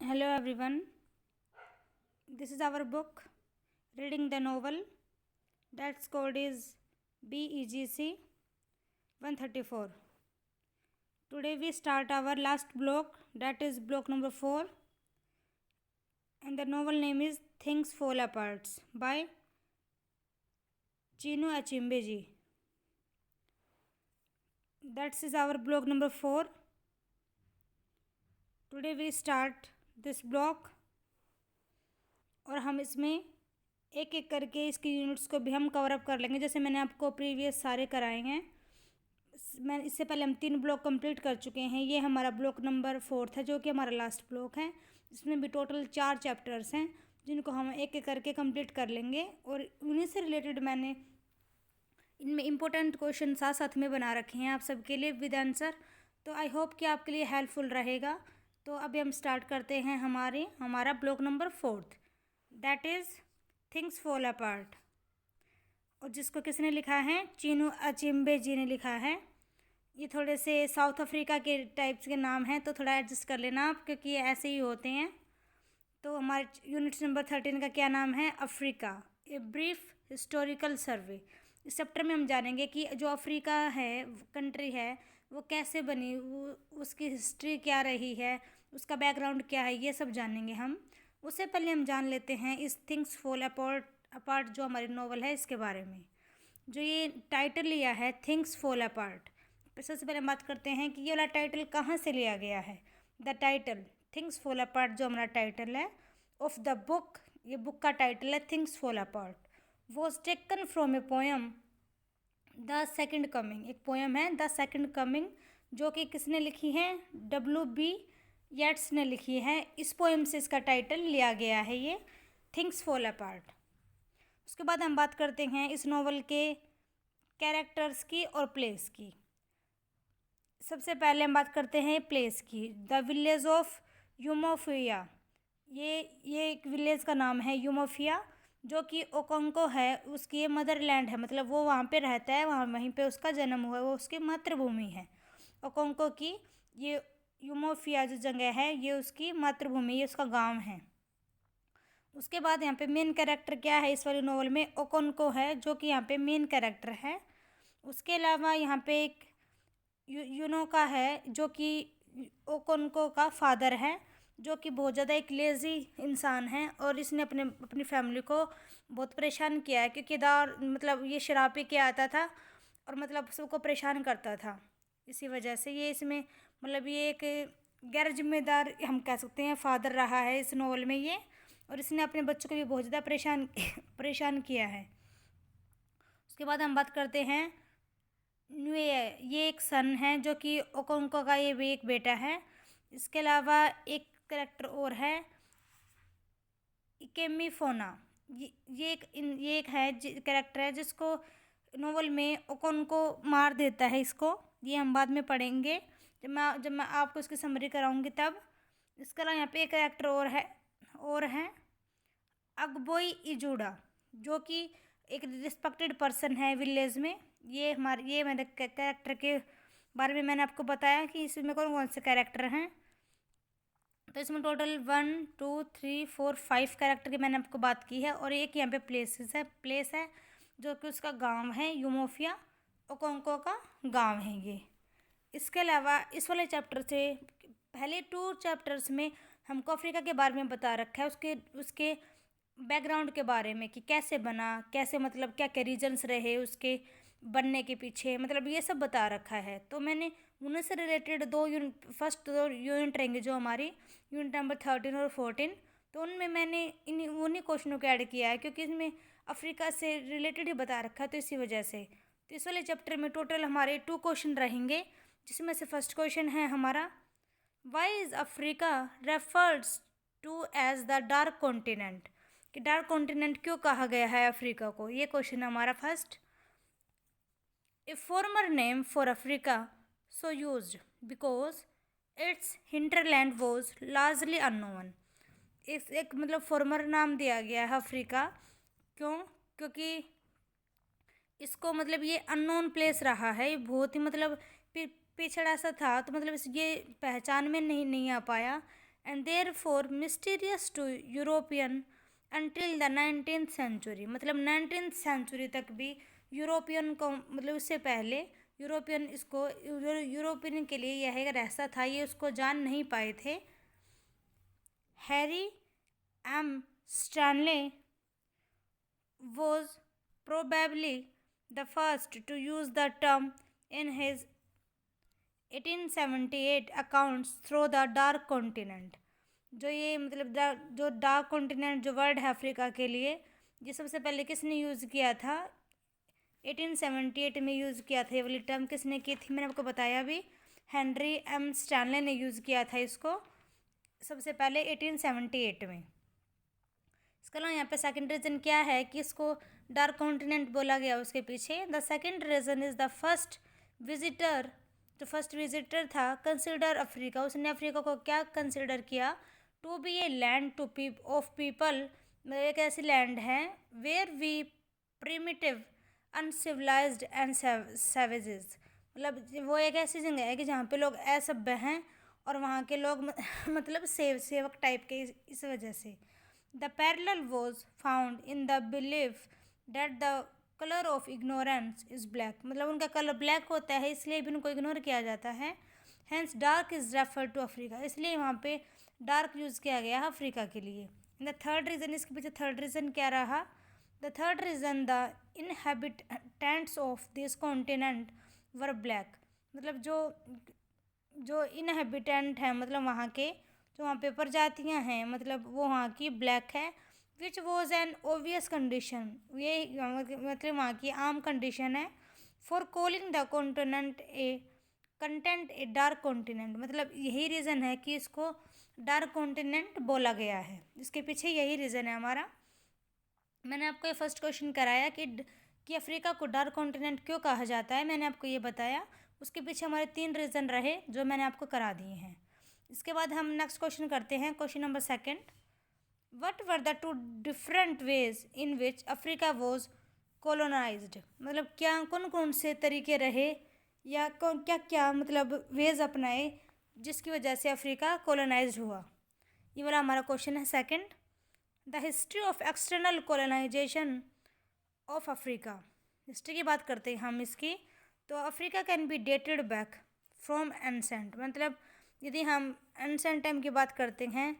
Hello everyone. This is our book reading the novel that's code is BEGC 134. Today we start our last block, that is block number 4, and the novel name is Things Fall Apart by Chinua Achebe ji. That is our block number 4. Today we start this block और हम इसमें एक एक करके इसकी units को भी हम कवर अप कर लेंगे, जैसे मैंने आपको प्रीवियस सारे कराए हैं। मैं इससे पहले हम 3 ब्लॉक कंप्लीट कर चुके हैं। ये हमारा ब्लॉक नंबर 4 है, जो कि हमारा लास्ट ब्लॉक है। इसमें भी टोटल 4 चैप्टर्स हैं, जिनको हम एक एक करके कंप्लीट कर लेंगे। और उन्हीं से रिलेटेड मैंने इनमें इम्पोर्टेंट क्वेश्चन साथ साथ में बना रखे हैं आप सबके लिए विद आंसर। तो आई होप कि आपके लिए हेल्पफुल रहेगा। तो अभी हम स्टार्ट करते हैं हमारा block number 4, that is things fall apart, और जिसको किसने लिखा है? चिनू अचेम्बे जी ने लिखा है। ये थोड़े से साउथ अफ्रीका के टाइप्स के नाम हैं, तो थोड़ा एडजस्ट कर लेना आप, क्योंकि ये ऐसे ही होते हैं। तो हमारे यूनिट नंबर 13 का क्या नाम है? अफ्रीका, ए ब्रीफ हिस्टोरिकल सर्वे। इस चैप्टर में हम जानेंगे कि जो अफ्रीका है, कंट्री है, वो कैसे बनी, वो उसकी हिस्ट्री क्या रही है, उसका बैकग्राउंड क्या है, ये सब जानेंगे हम। उससे पहले हम जान लेते हैं इस थिंग्स फॉल अपार्ट जो हमारी नॉवल है, इसके बारे में। जो ये टाइटल लिया है थिंग्स फॉल अपार्ट, सबसे पहले हम बात करते हैं कि ये वाला टाइटल कहाँ से लिया गया है। The title things fall apart जो हमारा टाइटल है ऑफ द बुक, ये बुक का टाइटल है things fall apart, was taken from a poem the second coming. एक पोएम है द सेकेंड कमिंग, जो कि किसने लिखी है? W.B. येट्स ने लिखी है। इस पोएम से इसका टाइटल लिया गया है, ये थिंग्स फॉल अपार्ट। उसके बाद हम बात करते हैं इस नॉवल के कैरेक्टर्स की और प्लेस की। सबसे पहले हम बात करते हैं प्लेस की। द विलेज ऑफ यूमोफिया, ये एक विलेज का नाम है यूमोफिया, जो कि ओकोंको है, उसकी ये मदरलैंड है, मतलब वो वहाँ पे रहता है, वहीं पे उसका जन्म हुआ है, वो उसकी मातृभूमि है। ओकोंको की ये यूमोफिया जो जगह है, ये उसकी मातृभूमि, ये उसका गांव है। उसके बाद यहाँ पे मेन कैरेक्टर क्या है इस वाली नॉवल में? ओकोंको है, जो कि यहाँ पे मेन कैरेक्टर है। उसके अलावा यहाँ पे एक यूनोका है, जो कि ओकोंको का फादर है, जो कि बहुत ज़्यादा एक लेज़ी इंसान है, और इसने अपनी फैमिली को बहुत परेशान किया है, क्योंकि मतलब ये शराब पी के आता था और मतलब सबको परेशान करता था। इसी वजह से ये इसमें मतलब ये एक गैर जिम्मेदार हम कह सकते हैं फादर रहा है इस नॉवल में ये, और इसने अपने बच्चों को भी बहुत ज़्यादा परेशान किया है। उसके बाद हम बात करते हैं न्यूए, ये एक सन है, जो कि ओकोंको का ये भी एक बेटा है। इसके अलावा एक कैरेक्टर और है इकेमी फोना, ये एक है कैरेक्टर है, जिसको नोवेल में ओकोंको मार देता है इसको, ये हम बाद में पढ़ेंगे जब मैं आपको इसकी समरी कराऊंगी तब। इसके अलावा यहाँ पे एक कैरेक्टर और है अगबोई इजूडा, जो कि एक रिस्पेक्टेड पर्सन है विलेज में। ये मैंने कैरेक्टर के बारे में मैंने आपको बताया कि इसमें कौन कौन से कैरेक्टर हैं। तो इसमें टोटल 1 2 3 4 5 कैरेक्टर की मैंने आपको बात की है, और एक यहाँ पे प्लेस है जो कि उसका गांव है यूमोफिया, ओकोंको का गांव है ये। इसके अलावा इस वाले चैप्टर से पहले 2 चैप्टर्स में हमको अफ्रीका के बारे में बता रखा है, उसके बैकग्राउंड के बारे में कि कैसे बना, कैसे मतलब क्या क्या रीजन्स रहे उसके बनने के पीछे, मतलब ये सब बता रखा है। तो मैंने उन्हीं से रिलेटेड 2 यूनिट, फर्स्ट 2 यूनिट रहेंगे जो हमारी यूनिट नंबर 13 और 14, तो उनमें मैंने उन्हीं क्वेश्चनों को ऐड किया है, क्योंकि इसमें अफ्रीका से रिलेटेड ही बता रखा है, तो इसी वजह से। तो इस वाले चैप्टर में टोटल हमारे 2 क्वेश्चन रहेंगे, जिसमें से फर्स्ट क्वेश्चन है हमारा why is Africa refers to as the dark continent, कि डार्क कॉन्टिनेंट क्यों कहा गया है अफ्रीका को, ये क्वेश्चन है हमारा first. A farmer name for Africa so used because it's hinterland was largely unknown, एक मतलब फॉर्मर नाम दिया गया है अफ्रीका, क्योंकि इसको मतलब ये अननोन प्लेस रहा है, ये बहुत ही मतलब पिछड़ा सा था, तो मतलब ये पहचान में नहीं आ पाया, and therefore mysterious to European until the 19th century। मतलब 19th सेंचुरी तक भी यूरोपियन को, मतलब उससे पहले यूरोपियन के लिए यह एक रहस्य था, ये उसको जान नहीं पाए थे। Harry M Stanley was probably the first to use the term in his 1878 accounts through the dark continent। जो ये मतलब जो डार्क कॉन्टिनेंट जो वर्ड है अफ्रीका के लिए, ये सबसे पहले किसने यूज़ किया था? 1878 में यूज़ किया था। ये वाली टर्म किसने की थी? मैंने आपको बताया अभी, हेनरी एम स्टैनले ने यूज़ किया था इसको सबसे पहले 1878 में। इसके अलावा यहाँ पे सेकंड रीज़न क्या है कि इसको डार्क कॉन्टिनेंट बोला गया उसके पीछे? The second reason is the first visitor, जो फर्स्ट विजिटर था, कंसिडर अफ्रीका, उसने अफ्रीका को क्या कंसिडर किया? To be a land to of people, एक ऐसी लैंड है where we primitive uncivilised and savages. मतलब वो एक ऐसी जगह है कि जहाँ पे लोग असभ्य हैं और वहाँ के लोग मतलब सेवक टाइप के, इस वजह से। The parallel was found in the belief that the colour of ignorance is black, मतलब उनका कलर ब्लैक होता है इसलिए भी उनको इग्नोर किया जाता है। Hence dark is refer to Africa, इसलिए वहाँ पे डार्क यूज़ किया गया है अफ्रीका के लिए। द थर्ड रीज़न, इसके पीछे थर्ड रीज़न क्या रहा? The third reason the inhabitants of this continent were black, मतलब जो इनहेबिटेंट हैं, मतलब वहाँ के जो वहाँ पे प्रजातियाँ हैं, मतलब वो वहाँ की ब्लैक है। Which was an obvious condition, ये मतलब वहाँ की आम कंडीशन है। For calling the continent a dark continent, मतलब यही रीज़न है कि इसको डार्क कॉन्टिनेंट बोला गया है, इसके पीछे यही रीज़न है हमारा। मैंने आपको ये फर्स्ट क्वेश्चन कराया कि अफ्रीका को डार्क कॉन्टिनेंट क्यों कहा जाता है, मैंने आपको ये बताया। उसके पीछे हमारे 3 रीज़न रहे जो मैंने आपको करा दिए हैं। इसके बाद हम नेक्स्ट क्वेश्चन करते हैं, question number second. What were the 2 different ways in which Africa was colonised, मतलब क्या कौन कौन से तरीके रहे या कौन क्या क्या मतलब वेज अपनाए जिसकी वजह से अफ्रीका कॉलोनाइज्ड हुआ, ये वाला हमारा क्वेश्चन है second. The history of external colonisation of Africa, history की बात करते हैं हम इसकी, तो Africa can be dated back from ancient, मतलब यदि हम एंसेंट टाइम की बात करते हैं,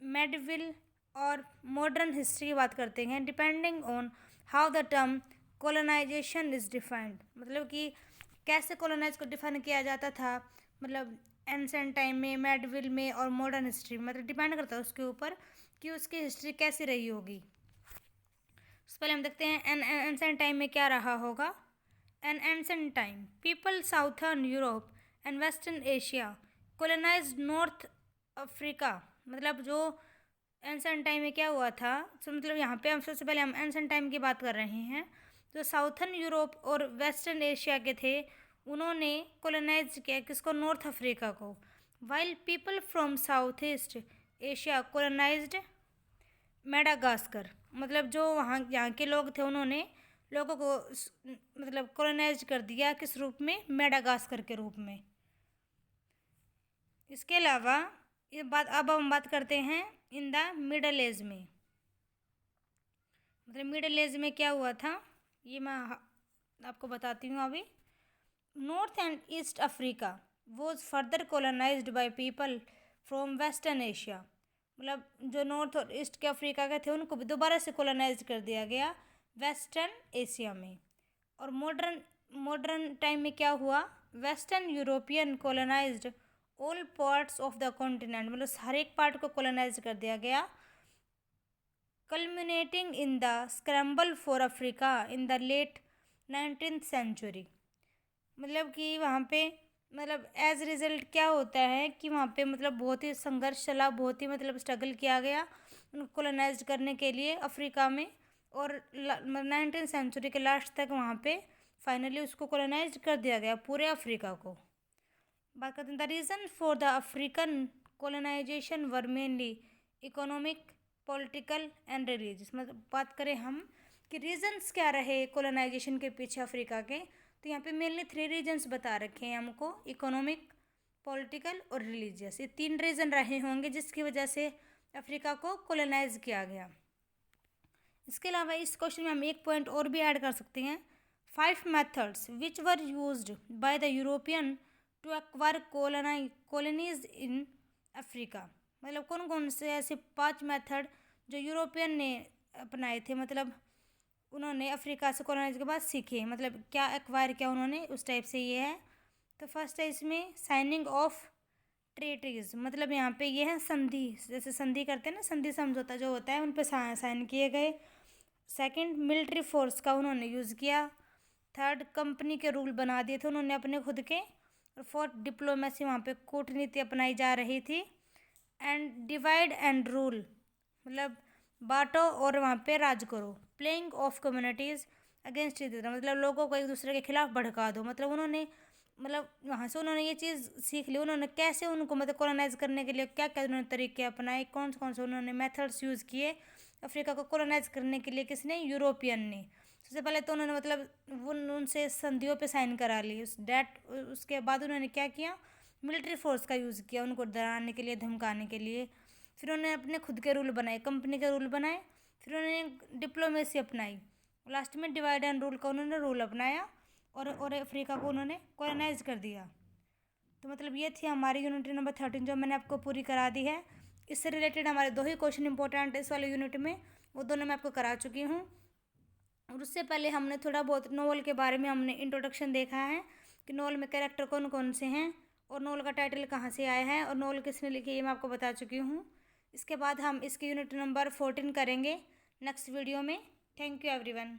मेडिवल और मॉडर्न हिस्ट्री की बात करते हैं, depending on how the term colonisation is defined, मतलब कि कैसे कॉलोनाइज को डिफाइन किया जाता था, मतलब एंसेंट टाइम में, मेडिवल में और मॉडर्न हिस्ट्री में, मतलब डिपेंड करता है उसके ऊपर कि उसकी हिस्ट्री कैसी रही होगी। उससे पहले हम देखते हैं एंसेंट टाइम में क्या रहा होगा। An ancient time people southern Europe and western Asia colonised north Africa, मतलब जो एंसेंट टाइम में क्या हुआ था, तो मतलब यहाँ पे हम सबसे पहले हम एंसेंट टाइम की बात कर रहे हैं। जो साउथर्न यूरोप और वेस्टर्न एशिया के थे उन्होंने कॉलोनाइज किया किसको? नॉर्थ अफ्रीका को। While people from south east Asia colonised Madagascar, मतलब जो यहाँ के लोग थे उन्होंने लोगों को मतलब कॉलोनाइज कर दिया किस रूप में? मेडागास्कर के रूप में। इसके अलावा ये बात अब हम बात करते हैं इन द मिडल एज में, मतलब मिडल एज में क्या हुआ था ये मैं आपको बताती हूँ अभी। North and east Africa was further colonised by people from western Asia, मतलब जो नॉर्थ और ईस्ट के अफ्रीका के थे उनको भी दोबारा से कॉलोनाइज कर दिया गया वेस्टर्न एशिया में। और मॉडर्न टाइम में क्या हुआ? Western European colonised all parts of the continent, मतलब हर एक पार्ट को कॉलोनाइज कर दिया गया। Culminating in the scramble for Africa in the late 19th century, मतलब कि वहाँ पे मतलब एज रिज़ल्ट क्या होता है कि वहाँ पे मतलब बहुत ही संघर्ष चला, बहुत ही मतलब स्ट्रगल किया गया उनको कॉलोनाइज करने के लिए अफ्रीका में, और 19th सेंचुरी के लास्ट तक वहाँ पे फाइनली उसको कॉलोनाइज कर दिया गया पूरे अफ्रीका को। बात करते हैं the reason for the African colonisation were mainly economic, political and religious, मतलब बात करें हम कि रीजंस क्या रहे कॉलोनाइजेशन के पीछे अफ्रीका के, तो यहाँ पे मेनली 3 रीजन्स बता रखे हैं हमको, इकोनॉमिक, पॉलिटिकल और रिलीजियस, ये 3 रीज़न रहे होंगे जिसकी वजह से अफ्रीका को कॉलोनाइज किया गया। इसके अलावा इस क्वेश्चन में हम एक पॉइंट और भी ऐड कर सकते हैं। 5 methods which were used by the European to acquire colonies in Africa, मतलब कौन कौन से ऐसे 5 मेथड जो यूरोपियन ने अपनाए थे, मतलब उन्होंने अफ्रीका से कॉलोनाइज के बाद सीखे, मतलब क्या एक्वायर किया उन्होंने, उस टाइप से ये है। तो फर्स्ट है इसमें साइनिंग ऑफ ट्रीटीज, मतलब यहाँ पे ये है संधि, जैसे संधि करते हैं ना, संधि समझौता जो होता है उन पे साइन किए गए। सेकंड, मिलिट्री फोर्स का उन्होंने यूज़ किया। थर्ड, कंपनी के रूल बना दिए थे उन्होंने अपने खुद के। और फोर्थ, डिप्लोमेसी, वहाँ पे कूटनीति अपनाई जा रही थी। एंड डिवाइड एंड रूल, मतलब बांटो और वहाँ पे राज करो। Playing of communities against each other, मतलब लोगों को एक दूसरे के खिलाफ भड़का दो, मतलब उन्होंने, मतलब वहाँ से उन्होंने ये चीज़ सीख ली, उन्होंने कैसे उनको मतलब कॉलोनाइज करने के लिए क्या क्या उन्होंने तरीके अपनाए, कौन से उन्होंने मेथड्स यूज़ किए अफ्रीका को कॉलोनाइज करने के लिए। किसने? यूरोपियन ने। सबसे पहले तो उन्होंने मतलब वो उनसे संधियों पे साइन करा ली, उसके बाद उन्होंने क्या किया, मिलिट्री फोर्स का यूज़ किया उनको डराने के लिए, धमकाने के लिए। फिर उन्होंने अपने खुद के रूल बनाए, कंपनी के रूल बनाए। फिर उन्होंने डिप्लोमेसी अपनाई। लास्ट में डिवाइड एंड रूल का उन्होंने रूल अपनाया और अफ्रीका को उन्होंने कॉलोनाइज कर दिया। तो मतलब ये थी हमारी यूनिट नंबर 13 जो मैंने आपको पूरी करा दी है। इससे रिलेटेड हमारे 2 ही क्वेश्चन इंपॉर्टेंट है इस वाले यूनिट में, वो दोनों मैं आपको करा चुकी हूँ। और उससे पहले हमने थोड़ा बहुत नोवेल के बारे में हमने इंट्रोडक्शन देखा है कि नोवेल में कैरेक्टर कौन कौन से हैं और नोवेल का टाइटल कहाँ से आया है और नोवेल किसने लिखी है, ये मैं आपको बता चुकी हूँ। इसके बाद हम इसके यूनिट नंबर 14 करेंगे नेक्स्ट वीडियो में। Thank you everyone.